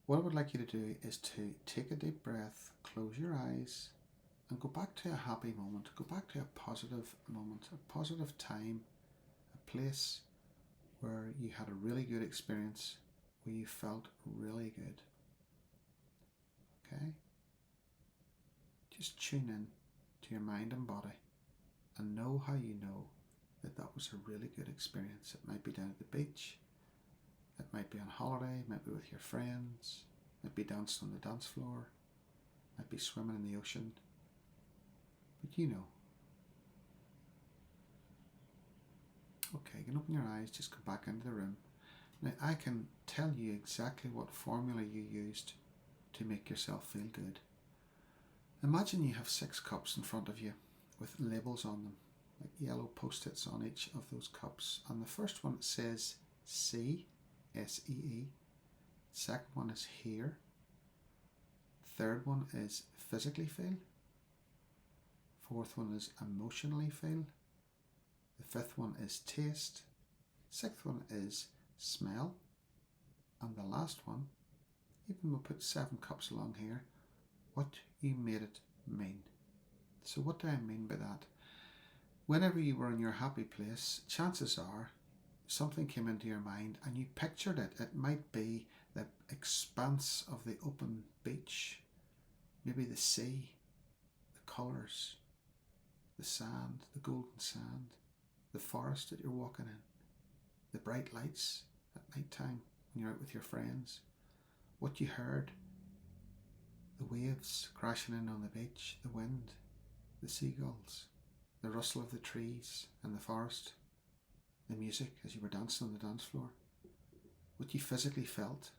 What I would like you to do is to take a deep breath, close your eyes, and go back to a happy moment. Go back to a positive moment, a positive time, a place where you had a really good experience, where you felt really good. Okay? Just tune in to your mind and body and know how you know that that was a really good experience. It might be down at the beach, it might be on holiday, it might be with your friends, it might be dancing on the dance floor, it might be swimming in the ocean. But you know. Okay, you can open your eyes, just go back into the room. Now I can tell you exactly what formula you used to make yourself feel good. Imagine you have 6 cups in front of you with labels on them, like yellow post-its on each of those cups. And the first one says See, S-E-E. Second one is Hear. Third one is Physically Feel. Fourth one is Emotionally Feel. The fifth one is Taste. Sixth one is Smell. And the last one, even we'll put 7 cups along here, what you made it mean. So what do I mean by that? Whenever you were in your happy place, chances are something came into your mind and you pictured it. It might be the expanse of the open beach, maybe the sea, the colours, the sand, the golden sand, the forest that you're walking in, the bright lights at night time when you're out with your friends, what you heard, the waves crashing in on the beach, the wind, the seagulls, the rustle of the trees and the forest, the music as you were dancing on the dance floor, what you physically felt,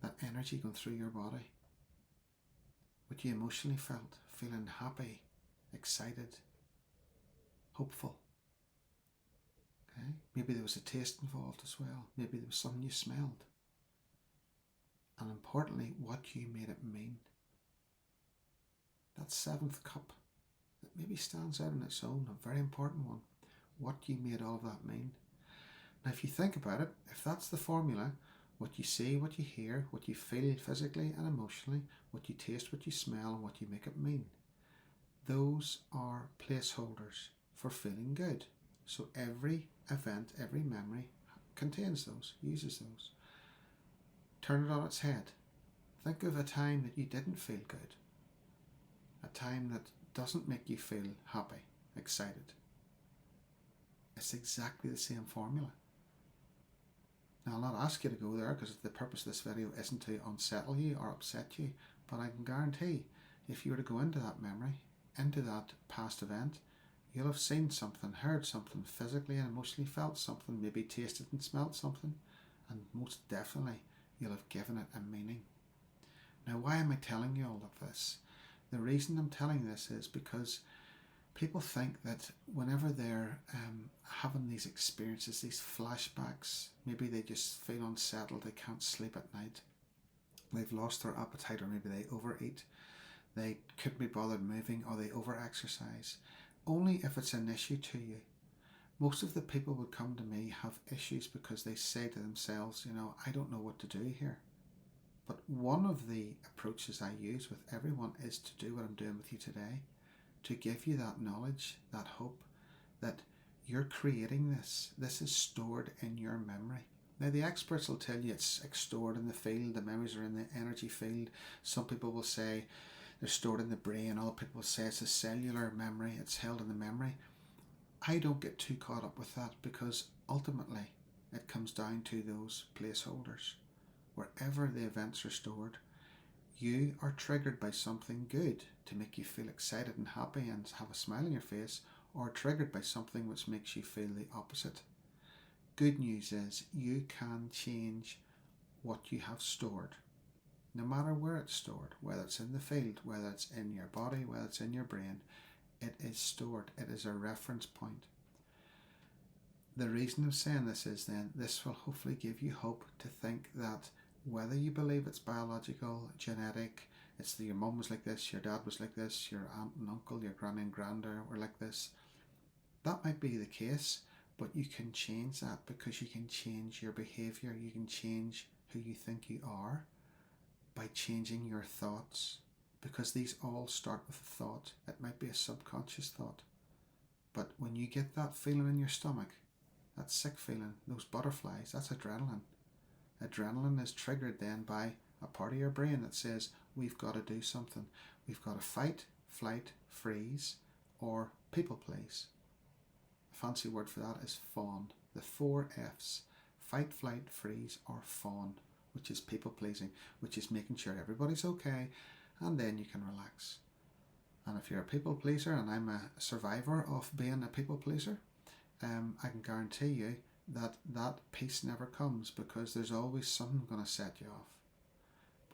that energy going through your body, what you emotionally felt, feeling happy, excited, hopeful. Okay? Maybe there was a taste involved as well. Maybe there was something you smelled. And importantly, what you made it mean. That 7th cup that maybe stands out on its own, a very important one. What you made all of that mean. Now if you think about it, if that's the formula, what you see, what you hear, what you feel physically and emotionally, what you taste, what you smell, and what you make it mean, those are placeholders for feeling good. So every event, every memory contains those, uses those. Turn it on its head. Think of a time that you didn't feel good, a time that doesn't make you feel happy, excited. It's exactly the same formula. Now I'll not ask you to go there because the purpose of this video isn't to unsettle you or upset you, but I can guarantee if you were to go into that memory, into that past event, you'll have seen something, heard something, physically and emotionally felt something, maybe tasted and smelt something, and most definitely you'll have given it a meaning. Now why am I telling you all of this? The reason I'm telling this is because people think that whenever they're having these experiences, these flashbacks, maybe they just feel unsettled, they can't sleep at night, they've lost their appetite, or maybe they overeat, they couldn't be bothered moving, or they over-exercise. Only if it's an issue to you. Most of the people would come to me have issues because they say to themselves, I don't know what to do here. But one of the approaches I use with everyone is to do what I'm doing with you today, to give you that knowledge, that hope, that you're creating this. This is stored in your memory. Now the experts will tell you it's stored in the field, the memories are in the energy field. Some people will say they're stored in the brain. Other people will say it's a cellular memory, it's held in the memory. I don't get too caught up with that because ultimately it comes down to those placeholders. Wherever the events are stored, you are triggered by something good to make you feel excited and happy and have a smile on your face, or triggered by something which makes you feel the opposite. Good news is you can change what you have stored, no matter where it's stored, whether it's in the field, whether it's in your body, whether it's in your brain. It is stored. It is a reference point. The reason I'm saying this is then this will hopefully give you hope to think that whether you believe it's biological, genetic, it's that your mum was like this, your dad was like this, your aunt and uncle, your granny and granda were like this. That might be the case, but you can change that because you can change your behaviour, you can change who you think you are by changing your thoughts, because these all start with a thought. It might be a subconscious thought, but when you get that feeling in your stomach, that sick feeling, those butterflies, that's adrenaline. Adrenaline is triggered then by a part of your brain that says, we've got to do something. We've got to fight, flight, freeze, or people please. The fancy word for that is fawn. The 4 F's: fight, flight, freeze, or fawn, which is people pleasing, which is making sure everybody's okay, and then you can relax. And if you're a people pleaser, and I'm a survivor of being a people pleaser, I can guarantee you that that peace never comes, because there's always something going to set you off.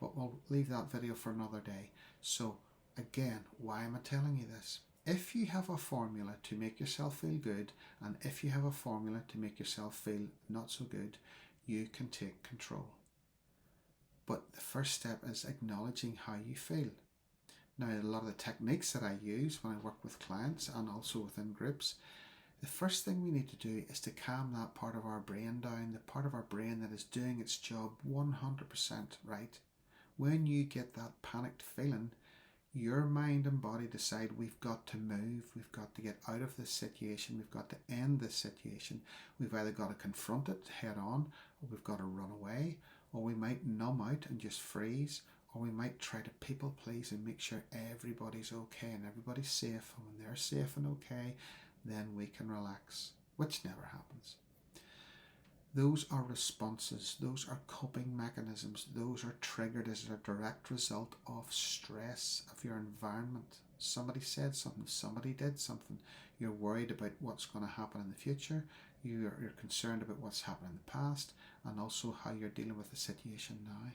But we'll leave that video for another day. So again, why am I telling you this? If you have a formula to make yourself feel good, and if you have a formula to make yourself feel not so good, you can take control. But the first step is acknowledging how you feel. Now, a lot of the techniques that I use when I work with clients and also within groups, the first thing we need to do is to calm that part of our brain down, the part of our brain that is doing its job 100% right. When you get that panicked feeling, your mind and body decide, we've got to move, we've got to get out of this situation, we've got to end this situation. We've either got to confront it head on, or we've got to run away, or we might numb out and just freeze, or we might try to people please and make sure everybody's okay and everybody's safe. And when they're safe and okay, then we can relax, which never happens. Those are responses, those are coping mechanisms, those are triggered as a direct result of stress of your environment. Somebody said something, somebody did something. You're worried about what's going to happen in the future, you're concerned about what's happened in the past, and also how you're dealing with the situation now.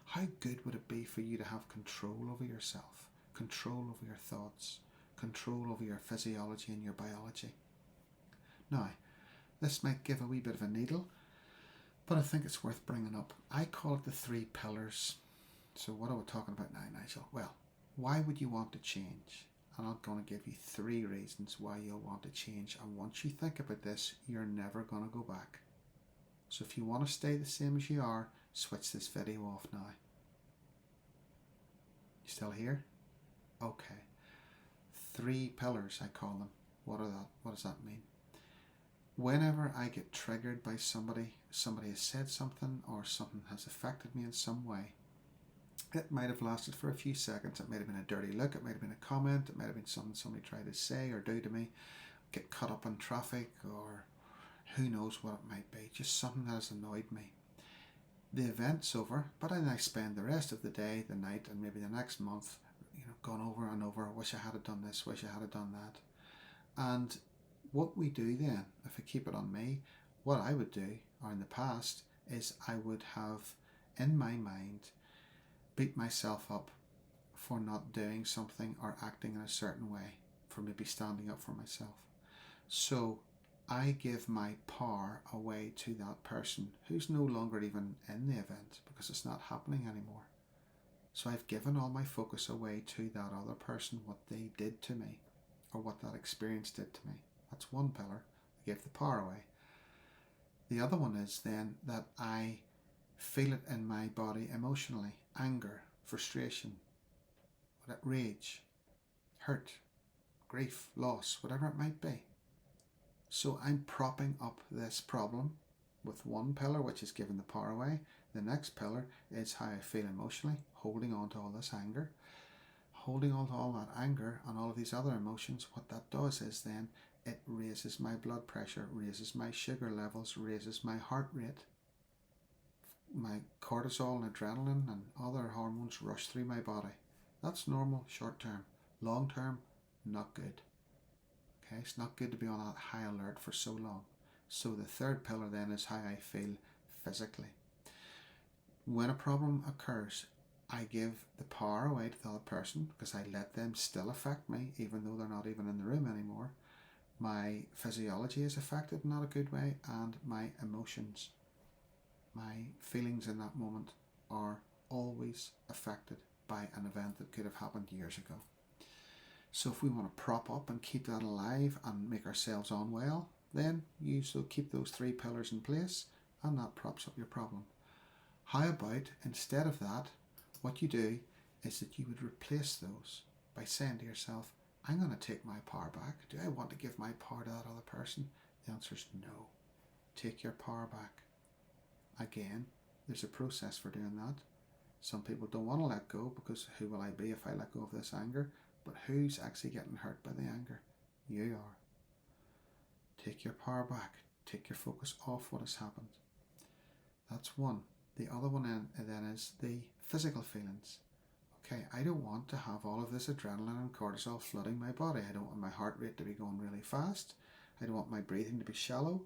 How good would it be for you to have control over yourself, control over your thoughts, control over your physiology and your biology? Now, this might give a wee bit of a needle, but I think it's worth bringing up. I call it the 3 pillars. So what are we talking about now, Nigel? Well, why would you want to change? And I'm going to give you 3 reasons why you'll want to change. And once you think about this, you're never going to go back. So if you want to stay the same as you are, switch this video off now. You still here? Okay. 3 pillars, I call them. What does that mean? Whenever I get triggered by somebody has said something, or something has affected me in some way, it might have lasted for a few seconds. It might have been a dirty look, it might have been a comment, it might have been something somebody tried to say or do to me, get caught up in traffic, or who knows what it might be, just something that has annoyed me. The event's over, but then I spend the rest of the day, the night, and maybe the next month, going over and over, wish I had done this, wish I had done that. And what we do then, if I keep it on me, what I would do, or in the past, is I would have, in my mind, beat myself up for not doing something or acting in a certain way, for maybe standing up for myself. So I give my power away to that person who's no longer even in the event, because it's not happening anymore. So I've given all my focus away to that other person, what they did to me, or what that experience did to me. That's one pillar. I give the power away. The other one is then that I feel it in my body emotionally. Anger, frustration, rage, hurt, grief, loss, whatever it might be. So I'm propping up this problem with one pillar, which is giving the power away. The next pillar is how I feel emotionally, holding on to all this anger. Holding on to all that anger and all of these other emotions, what that does is then it raises my blood pressure, raises my sugar levels, raises my heart rate. My cortisol and adrenaline and other hormones rush through my body. That's normal short term. Long term, not good. Okay, it's not good to be on that high alert for so long. So the third pillar then is how I feel physically. When a problem occurs, I give the power away to the other person, because I let them still affect me even though they're not even in the room anymore. My physiology is affected in not a good way, and my emotions, my feelings in that moment, are always affected by an event that could have happened years ago. So if we want to prop up and keep that alive and make ourselves unwell, then you keep those 3 pillars in place, and that props up your problem. How about instead of that, what you do is that you would replace those by saying to yourself, I'm going to take my power back. Do I want to give my power to that other person? The answer is no. Take your power back. Again, there's a process for doing that. Some people don't want to let go because who will I be if I let go of this anger? But who's actually getting hurt by the anger? You are. Take your power back. Take your focus off what has happened. That's one. The other one then is the physical feelings. Okay, I don't want to have all of this adrenaline and cortisol flooding my body. I don't want my heart rate to be going really fast. I don't want my breathing to be shallow.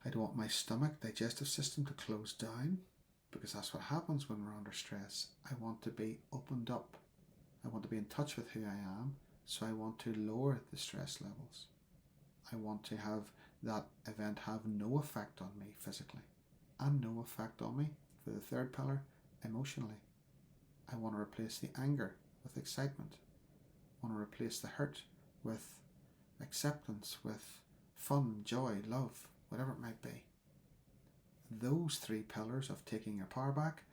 I don't want my stomach, digestive system to close down, because that's what happens when we're under stress. I want to be opened up. I want to be in touch with who I am, so I want to lower the stress levels. I want to have that event have no effect on me physically, and no effect on me, for the third pillar, emotionally. I want to replace the anger with excitement. I want to replace the hurt with acceptance, with fun, joy, love, whatever it might be. Those three pillars of taking your power back,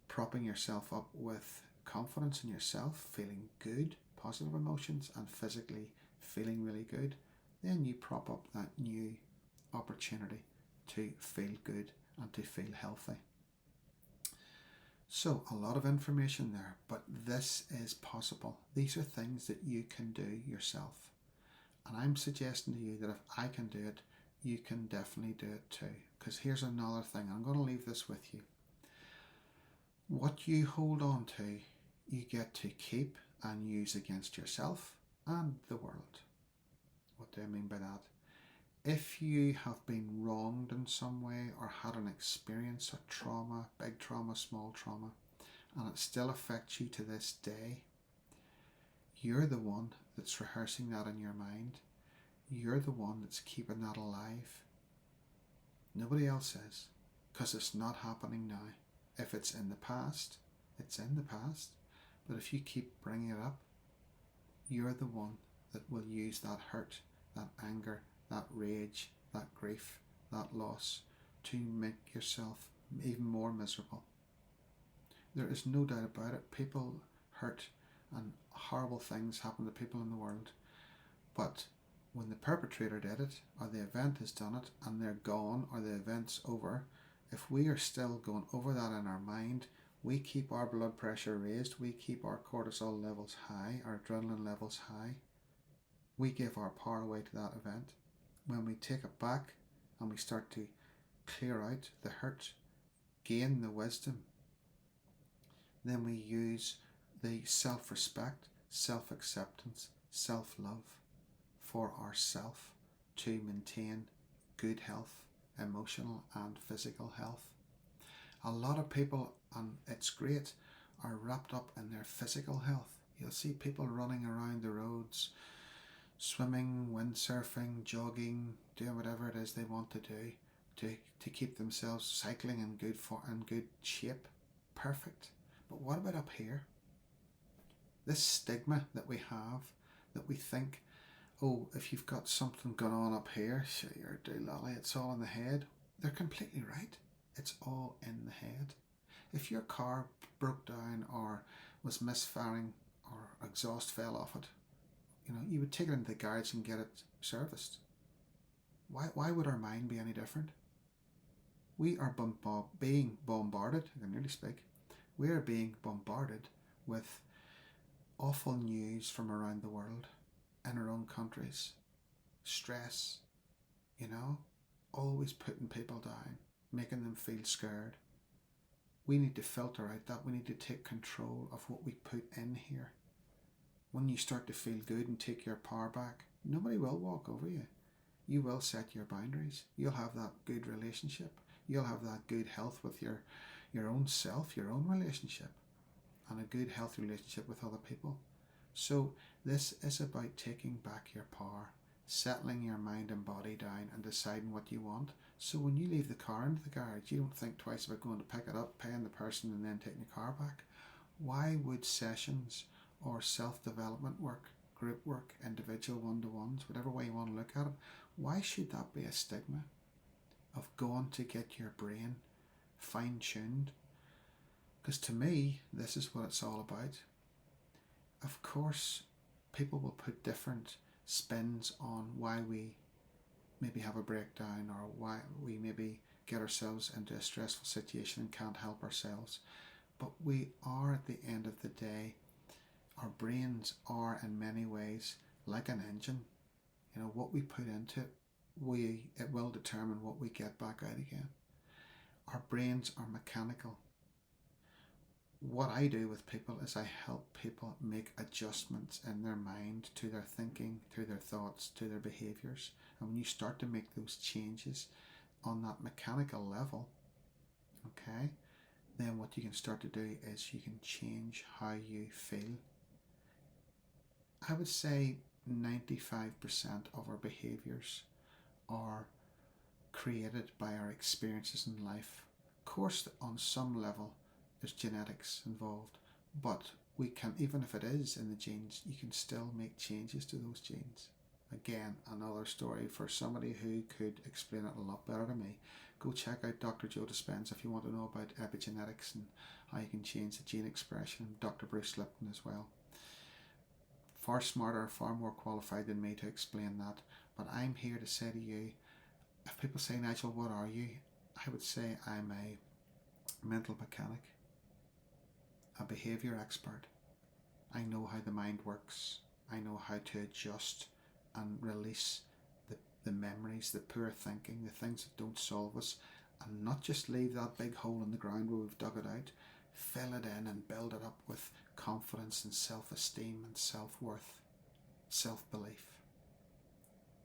propping yourself up with confidence in yourself, feeling good, positive emotions, and physically feeling really good, then you prop up that new opportunity to feel good and to feel healthy. So a lot of information there, but this is possible. These are things that you can do yourself. And I'm suggesting to you that if I can do it, you can definitely do it too. Because here's another thing. I'm going to leave this with you. What you hold on to, you get to keep and use against yourself and the world. What do I mean by that? If you have been wronged in some way or had an experience of trauma, big trauma, small trauma, and it still affects you to this day, you're the one that's rehearsing that in your mind. You're the one that's keeping that alive. Nobody else is, because it's not happening now. If it's in the past, it's in the past. But if you keep bringing it up, you're the one that will use that hurt, that anger, that rage, that grief, that loss to make yourself even more miserable. There is no doubt about it. People hurt and horrible things happen to people in the world. But when the perpetrator did it, or the event has done it, and they're gone, or the event's over, if we are still going over that in our mind, we keep our blood pressure raised, we keep our cortisol levels high, our adrenaline levels high. We give our power away to that event. When we take it back and we start to clear out the hurt, gain the wisdom, then we use the self-respect, self-acceptance, self-love for ourself to maintain good health, emotional and physical health. A lot of people, and it's great, are wrapped up in their physical health. You'll see people running around the roads, swimming, windsurfing, jogging, doing whatever it is they want to do to keep themselves cycling in good shape. Perfect. But what about up here? This stigma that we have, that we think, oh, if you've got something going on up here, sure, you're a doolally, it's all in the head. They're completely right. It's all in the head. If your car broke down or was misfiring or exhaust fell off it, you would take it into the garage and get it serviced. Why would our mind be any different? We are being bombarded, I can really speak, we are being bombarded with awful news from around the world, in our own countries. Stress, always putting people down, making them feel scared. We need to filter out that. We need to take control of what we put in here. When you start to feel good and take your power back, nobody will walk over you. You will set your boundaries. You'll have that good relationship. You'll have that good health with your own self, your own relationship, and a good healthy relationship with other people. So this is about taking back your power, settling your mind and body down and deciding what you want. So when you leave the car into the garage, you don't think twice about going to pick it up, paying the person and then taking the car back. Why would sessions or self-development work, group work, individual one-to-ones, whatever way you want to look at it, why should that be a stigma of going to get your brain fine-tuned. Because to me, this is what it's all about. Of course, people will put different spins on why we maybe have a breakdown, or why we maybe get ourselves into a stressful situation and can't help ourselves. But we are, at the end of the day, our brains are in many ways like an engine. You know, what we put into it, it will determine what we get back out again. Our brains are mechanical. What I do with people is I help people make adjustments in their mind to their thinking, to their thoughts, to their behaviours. And when you start to make those changes on that mechanical level, okay, then what you can start to do is you can change how you feel. I would say 95% of our behaviours are created by our experiences in life. Of course, on some level, there's genetics involved, but we can, even if it is in the genes, you can still make changes to those genes. Again, another story for somebody who could explain it a lot better than me. Go check out Dr. Joe Dispenza if you want to know about epigenetics and how you can change the gene expression, and Dr. Bruce Lipton as well. Far smarter, far more qualified than me to explain that. But I'm here to say to you, if people say, Nigel, what are you? I would say I'm a mental mechanic, a behaviour expert. I know how the mind works. I know how to adjust and release the memories, the poor thinking, the things that don't solve us, and not just leave that big hole in the ground where we've dug it out. Fill it in and build it up with confidence and self-esteem and self-worth, self-belief.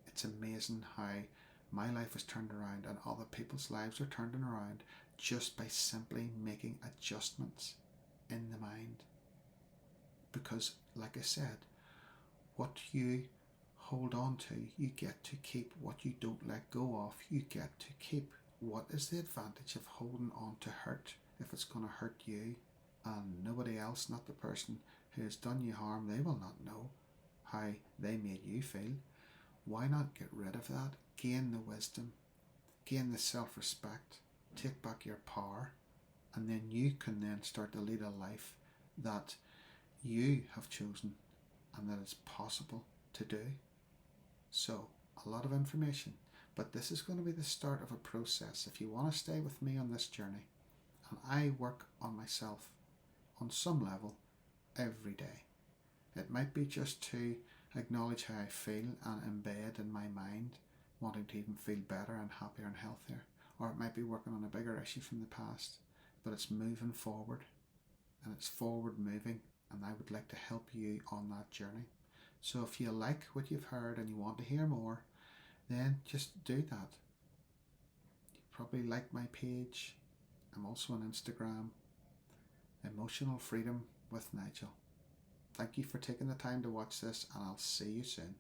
It's amazing how my life is turned around and other people's lives are turning around just by simply making adjustments in the mind. Because, like I said, what you hold on to, you get to keep. What you don't let go of, you get to keep. What is the advantage of holding on to hurt if it's going to hurt you and nobody else, not the person who has done you harm? They will not know how they made you feel. Why not get rid of that? Gain the wisdom, gain the self-respect, take back your power, and then you can then start to lead a life that you have chosen and that it's possible to do. So, a lot of information, but this is going to be the start of a process. If you want to stay with me on this journey, and I work on myself on some level every day. It might be just to acknowledge how I feel and embed in my mind wanting to even feel better and happier and healthier. Or it might be working on a bigger issue from the past, but it's moving forward and it's forward moving, and I would like to help you on that journey. So if you like what you've heard and you want to hear more, then just do that. You probably like my page. I'm also on Instagram, Emotional Freedom with Nigel. Thank you for taking the time to watch this, and I'll see you soon.